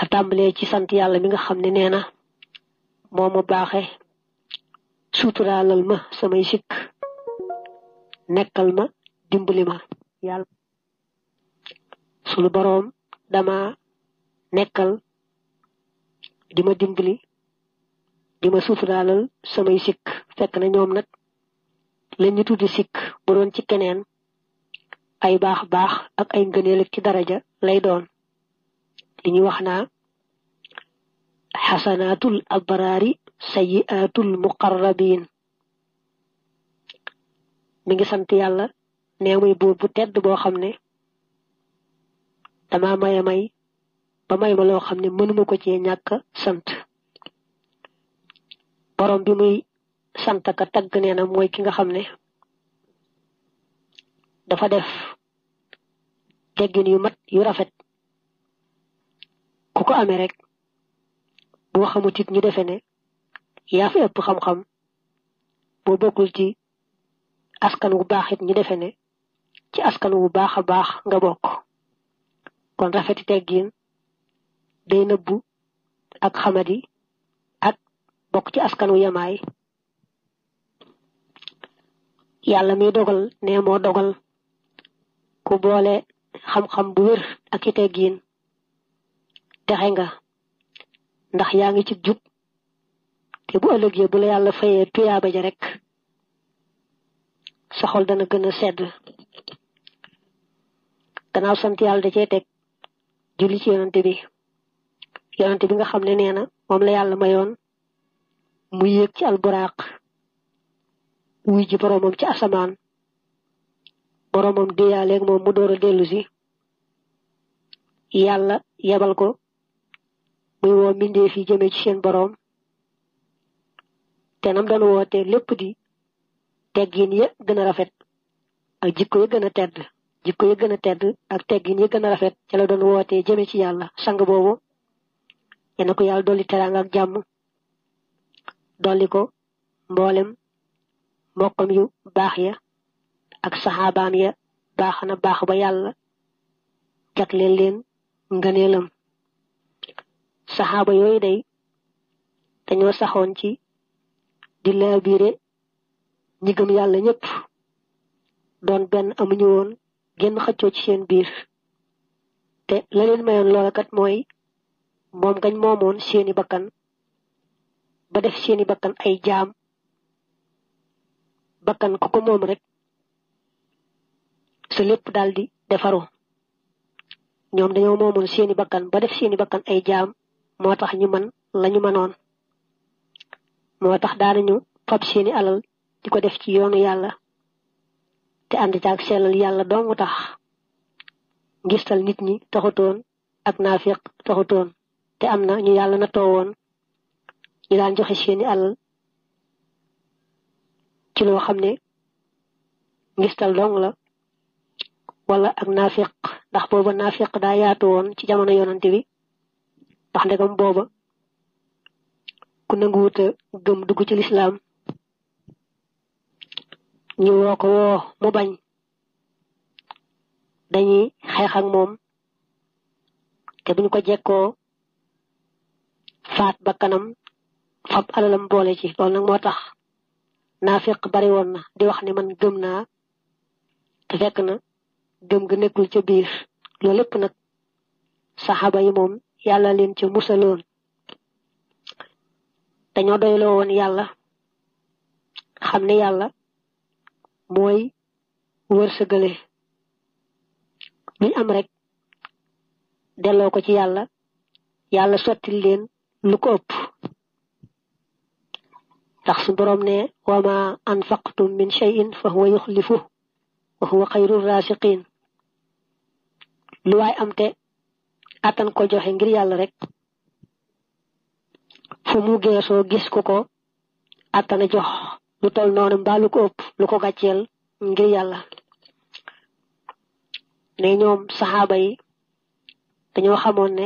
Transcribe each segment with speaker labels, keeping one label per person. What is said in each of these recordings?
Speaker 1: la tàmbalee ci sant yàlla mi nga xam ne nee na moo ma baaxe suturaalal ma samay sikk nekkal ma dimbali ma yàlla sunu boroom dama nekkal di ma dimbali di ma suturaalal samay sikk fekk na ñoom nag lañ ñu tuddi sikk bu doon ci keneen ay baax baax ak ay ngëneel ak ci daraja lay doon li ñuy wax naa xasanaatul abraari sayyiaatul muqarrabiin mi ngi sant yàlla nee muy buur bu tedd boo xam ne dama may ba may ma loo xam ne mënuma ko cee ñàkk sant borom bi muy sant ka tagg nee na mooy ki nga xam ne dafa def teggin yu mat yu rafet ku ko amee rek boo xamut it ñu defe ne yaa fi ëpp xam-xam boo bokkul ci askan wu baax it ñu defe ne ci askan wu baax a baax nga bokk kon rafeti teggin day nëbbu ak xamadi ak bokk ci askan wu yamaay yàlla mi dogal ne moo dogal ku boole xam-xam bu wér ak i teggin texe nga ndax yaa ngi ci jub te bu ëllëgee bu la yàlla fayee tuyaaba ja rek sa xol dana gën a sedd gannaaw sant yàlla da cee teg julli ci yonante bi nga xam ne nee na moom la yàlla mayoon mu yéeg ci alburaaq wuy ji boroomam ci asamaan boroomam déyaaleeg moom mu door a dellu si yàlla yebal ko muy woo mbindeef yi jëmee ci seen boroom te nam doon woote lépp di teggin ya gën a rafet ak jikko ya gën a tedd ak teggin ya gën a rafet ca la doon woote jëmee ci yàlla sang boobu yéena ko yàlla dolli teraanga ak jàmm dolli ko mboolem mbokkam yu baax ya ak saxaabaam ya baax na baax ba yàlla jagleel leen ngëneelam saxaaba yooyu day dañoo saxoon ci di laabiire ñi gëm yàlla ñëpp doon benn amuñu woon genn xëccoo ci seen biir te la leen mayoon loola kat mooy moom gañ moomoon seeni bakkan ba def seeni bakkan ay jaam bakkan ku ko moom rek sa lépp daldi defaru ñoom dañoo moomoon seeni bakkan ba def seeni bakkan ay jaam moo tax ñu man lañu mënoon moo tax daanañu fab seeni alal di ko def ci yoonu yàlla te ànd caag sellal yàlla dong tax ngistal nit ñi taxutoon ak naafiq taxutoon te am na ñu yàlla na toowoon ñu daan joxe seeni alal ci loo xam ne ngistal dong la wala ak naafiq ndax booba naafiq daa yaatu woon ci jamono yonante bi ndax ndegam booba ku nanguwuta gëm dugg ci lislaam ñu woo ko woo mu bañ dañuy xeex ak moom te buñ ko jekkoo faat ba kanam fab alalam boole ci loolu nag moo tax naafiq bari woon na di wax ne man gëm naa te fekk na gëm nga nekkul ca biir loolu lépp nag saxaaba yi moom yàlla leen ca musaloon dañoo doyloo woon yàlla xam ne yàlla mooy wërsëgale luñ am rek delloo ko ci yàlla yàlla sottil leen lu ko ëpp ndax su boroom ne wa ma anfaqtum min shay'in fa huwa yuxlifu wa huwa xayru raasiqiin lu waay am te attan ko joxe ngir yàlla rek fu mu geesoo gis ko attana jox lu tol noonu mbaa lu ko ëpp lu ko gàcceel ngir yàlla ne ñoom saxaaba yi dañoo xamoon ne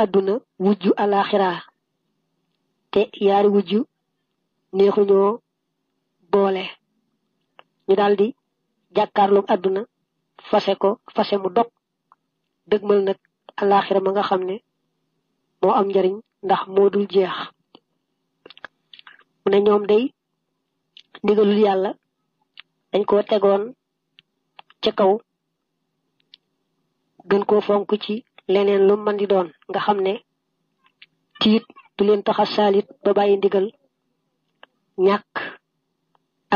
Speaker 1: àdduna wujju alaxira te yaari wujju neexuñoo boole ñu daldi jàkkaarloog àdduna fase mu dog dëgmal nag alaxira ma nga xam ne moo am njariñ ndax moo dul jeex mu ne ñoom day ndigalul yàlla dañ koo tegoon ca kaw gën koo fonk ci leneen lu mën di doon nga xam ne tiit du leen taxa saalit ba bàyyi ndigal ñàkk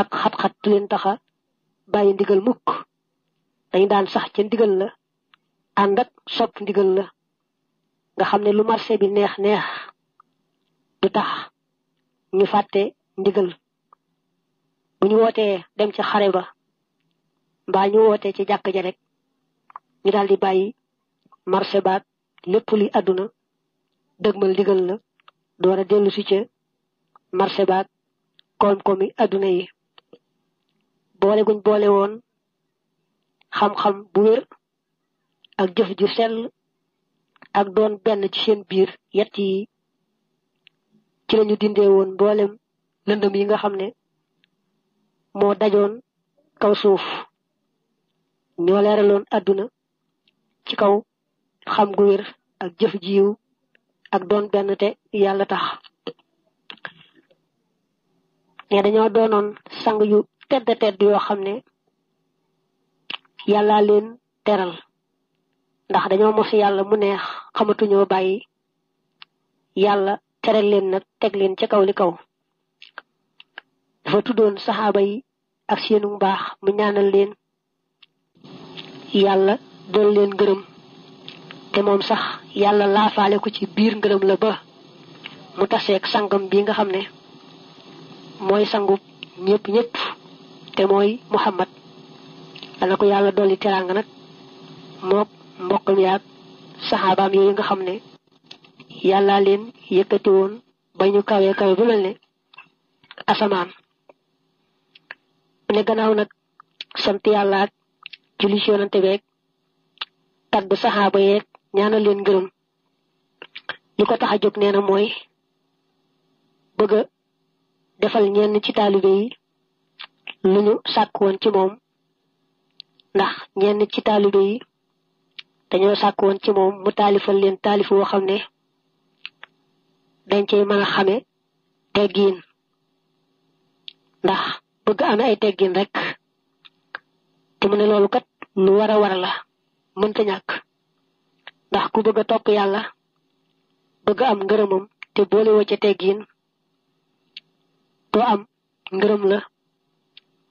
Speaker 1: ak xat-xat du leen taxa bàyyi ndigal mukk dañ daan sax ca ndigal la ànd ak sopp ndigal la nga xam ne lu marché bi neex neex du tax ñu fàtte ndigal bu ñu wootee dem ci xare ba mbaa ñu wootee ci jàkk ja rek ñu daal di bàyyi marché baag lépp li àdduna dëgmal ndigal la door a dellu si ca marché baag koom-koomi àdduna yi boole guñ boole woon xam-xam bu wér ak jëf ju sell ak doon benn ci seen biir yett yi ci lañu dindee woon mboolem lëndëm yi nga xam ne moo dajoon kaw suuf ñoo leeraloon àdduna ci kaw xam gu wér ak jëf jiw ak doon benn te yàlla tax ne dañoo doonoon sang yu tedd yoo xam ne yàlla leen teral ndax dañoo mos yàlla mu neex xamatuñoo bàyyi yàlla teral leen nag teg leen ca kaw li kaw dafa tuddoon saxaaba yi ak seenu mbaax mu ñaanal leen yàlla doon leen gërëm te moom sax yàlla laafaale ko ci biir ngërëm la ba mu taseeg sangam bi nga xam ne mooy sangub ñëpp ñëpp te mooy Muhammad dana ko yàlla dolli teraanga nag mook mbokkam yaag saxaabaam yooyu nga xam ne yàlla leen yëkkati woon ba ñu kawe kawe bu mel ne asamaan mu ne gannaaw nag sant yàlla ak julli ci yonante beeg tagg saxaaba yeeg ñaanal leen gërëm li ko tax a jóg nee na mooy bëgg a defal ñenn ci taalibe yi lu ñu sàkk woon ci moom ndax ñenn ci taalibe yi dañoo sàkk woon ci moom mu taalifal leen taalif woo xam ne dañ cey mën a xame teggiin ndax bëgg amee ay teggiin rek te mu ne loolu kat lu war a la mënta ñàkk ndax ku bëgg a topp yàlla bëgg am ngërëmam te boole woo ca teggiin doo am ngërëm la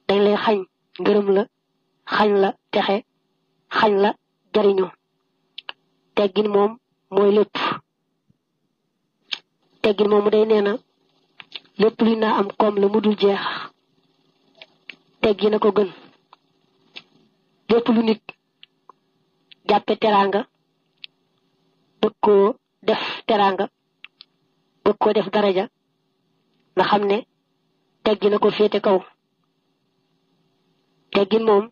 Speaker 1: dañ lay xañ ngërëm la xañ la texe xañ la jariñu teggin moom mooy lépp teggin moom mu day nee na lépp lu naa am koom la mu dul jeex teggin a ko gën lépp lu nit jàppe teraanga bëgg koo def teraanga bëgg koo def daraja nga xam ne teggin a ko féete kaw teggin moom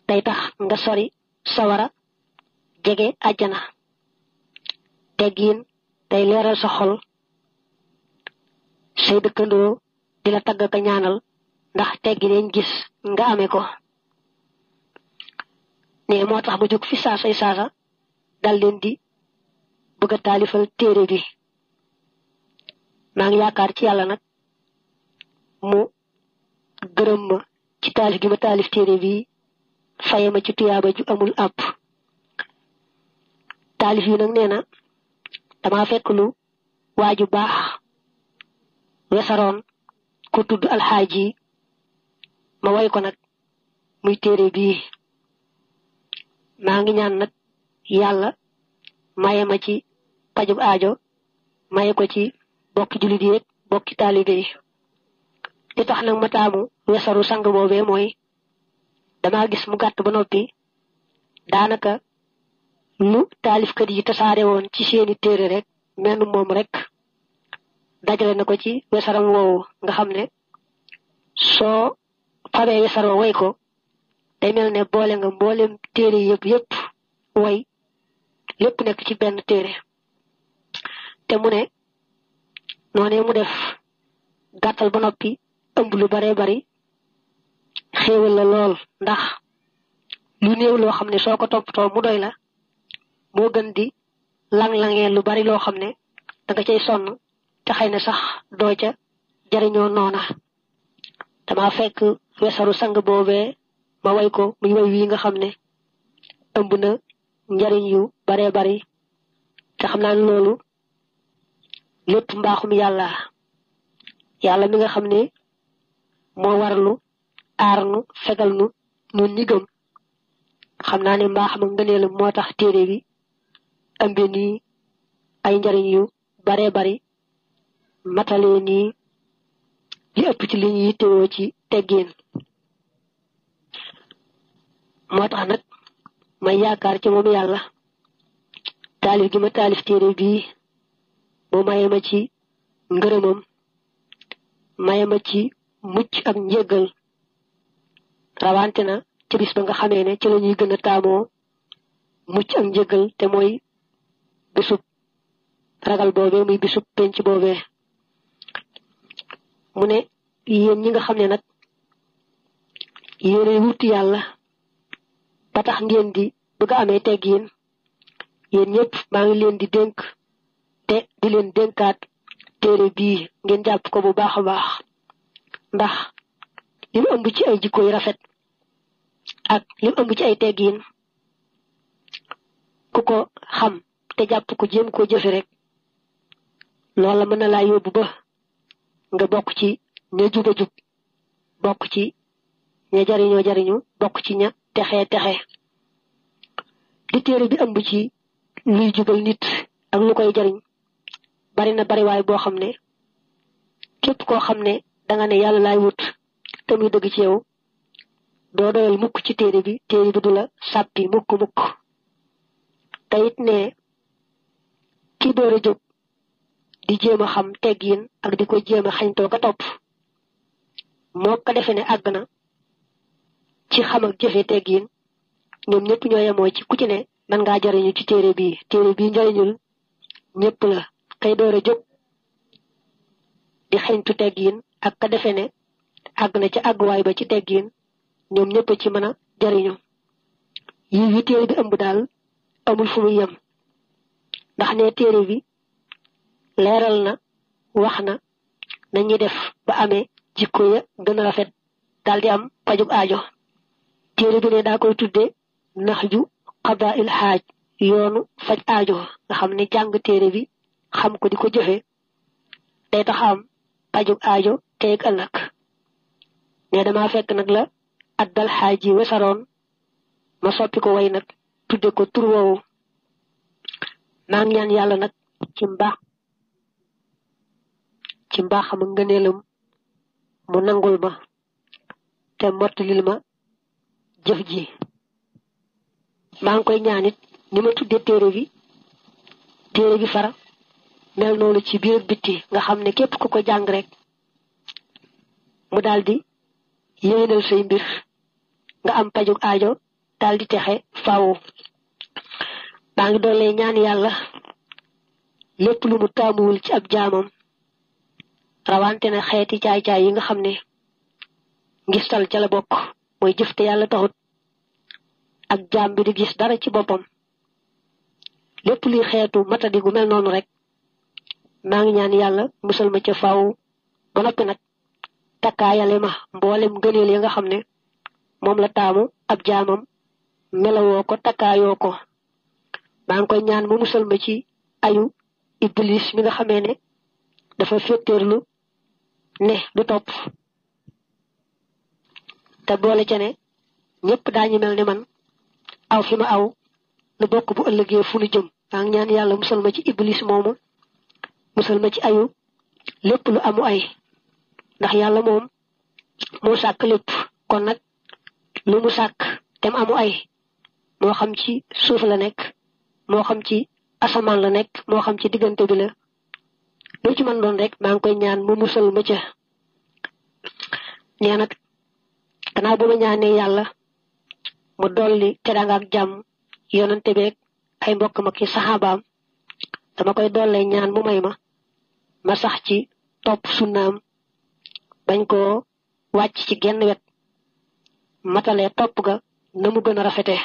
Speaker 1: day tax nga sori sawara jege àjjana teggin day leeral sa xol say dëkkandoo di la tagg ka ñaanal ndax teggin yañ gis nga amee ko ne moo tax ba jóg fi saasay saasa dal leen di bëgg a taalifal téere bi maa ngi yaakaar ci yàlla nag mu gërëm ma ci taalif gi ma taalif téere bi faye ma ci tuyaaba ju amul àpp taalif yi nag nee na dama fekk lu waaju baax wesaroon ku tudd alxaaji ma way ko nag muy téere bii maa ngi ñaan nag yàlla maye ma ci pajub aajo maye ko ci bokki jullit yi bokki taalibe yi li tax nag ma taamu wesaru sang boobee mooy dama gis mu gàtt ba noppi daanaka lu taalifkat yi tasaare woon ci seeni téere rek menn moom rek dajale na ko ci wesaram woowu nga xam ne soo fabee wesaroo way ko day mel ne boole nga mboolem téere yëpp way lépp nekk ci benn téere te mu ne noonee mu def gàttal ba noppi ëmb lu bare bari xéewal la lool ndax lu néew loo xam ne soo ko toppatoo mu doy la moo gën di lang-langee lu bari loo xam ne da nga cay sonn te xëy na sax doo ca jariñoo noona. dama fekk wesaru sang boobee ma way ko muy way wii nga xam ne ëmb na njariñ yu baree bari te xam naa ne loolu lépp mbaaxum yàlla mi nga xam ne moo warlu aar nu fegal nu nun ñi gëm. xam naa ne mbaaxam ak ngëneelam moo tax téere bi ëmbe nii ay njariñ yu baree bari matalee nii li ëpp ci li ñu yittewoo ci teggin. moo tax nag may yaakaar ci moom yàlla taalif gi ma taalif téere bii mu maye ma ci ngërëmam maye ma ci mucc ak njéggal rawante na ci bis ba nga xamee ne ci la ñuy gën a taamoo mucc ak njéggal te mooy bisub ragal boobee muy bisub penc boobee. mu ne yéen ñi nga xam ne nag yéenay wuti yàlla ba tax ngeen di bëgg a amee teggin yéen ñëpp maa ngi leen di dénk te di leen dénkaat téere bii ngeen jàpp ko bu baax a baax ndax li mu ëmb ci ay jikko yu rafet ak li mu ëmb ci ay teggin ku ko xam te jàpp ko jéem koo jëfe rek loola mën na laa yóbbu ba nga bokk ci ña juba jub bokk ci ña jariñoo jariñu bokk ci ña texe di téere bi ëmb ci luy jubal nit ak lu koy jariñ bari na bariwaay boo xam ne képp koo xam ne danga ne yàlla laay wut te muy dëgg ci yow doo doyal mukk ci téere bi du la sàppi mukk te it ne ki door a jóg di jéem a xam teggin ak di ko jéem a xañtoo ka topp moo ko defe ne àgg na ci xam ak jëfe teggin ñoom ñëpp ñoo yemoo ci ku ci ne man ngaa jariñu ci téere bii njariñul ñëpp la kay door a jóg di xañtu teggin ak ka defe ne àgg na ci àgguwaay ba ci teggin ñoom ñëpp ci mën a jariñu yi téere bi ëmb daal amul fu muy yem ndax ne téere bi leeral na wax na nañuy def ba amee jikko ya gën a rafet daal di am pajug aajo. téere bi ne daa koy tudde naxju qada il xaaj yoonu faj aajo nga xam ne jàng téere bi xam ko di ko jëfe day tax am pajug aajo teeg ëllëg ne dama fekk nag la addal xaaj yi wesaroon ma soppi ko way nag tudde ko tur woowu maa ngi ñaan yàlla nag ci mbaaxam ak ngëneelam mu nangul ma te mottalil ma jëf ji. maa ngi koy ñaanit ni ma tuddee téere bi fara mel noonu ci biir bitti nga xam ne képp ku ko jàng rek mu daldi yéwénal say mbir nga am pajug aajo daldi texe faawu. maa ngi doole ñaan yàlla lépp lu mu taamuwul ci ab jaamam rawante na xeeti caay-caay yi nga xam ne ngistal ca la bokk mooy jëf te yàlla taxut ak jaam bi di gis dara ci boppam lépp luy xeetu matadi gu mel noonu rek maa ngi ñaan yàlla musal ma ca faaw ba noppi nag takkaayale ma mboolem gëneel ya nga xam ne moom la taamu ab jaamam melawoo ko takkaayoo ko. maa ngi koy ñaan mu musal ma ci ayu iblis mi nga xamee ne dafa féttéerlu ne du topp te boole ca ne ñëpp daañu mel ne man aw fi ma aw lu bokk bu ëllëgee fu nu jëm. maa ngi ñaan yàlla musal ma ci iblis moomu musal ma ci ayu lépp lu amu ay ndax yàlla moom moo sàkk lépp kon nag lu mu sàkk tem amu ay moo xam ci suuf la nekk moo xam ci asamaan la nekk moo xam ci diggante bi la lu ci mën doon rek maa ngi koy ñaan mu musal ma ca. nee nag gannaaw ba ma ñaanee yàlla mu dolli teraanga ak jàmm yonante beeg ay mbokkam ak i saxaabaam dama koy dollee ñaan mu may ma sax ci topp sunnaam bañ koo wàcc ci genn wet matalee topp ga na mu gën a rafete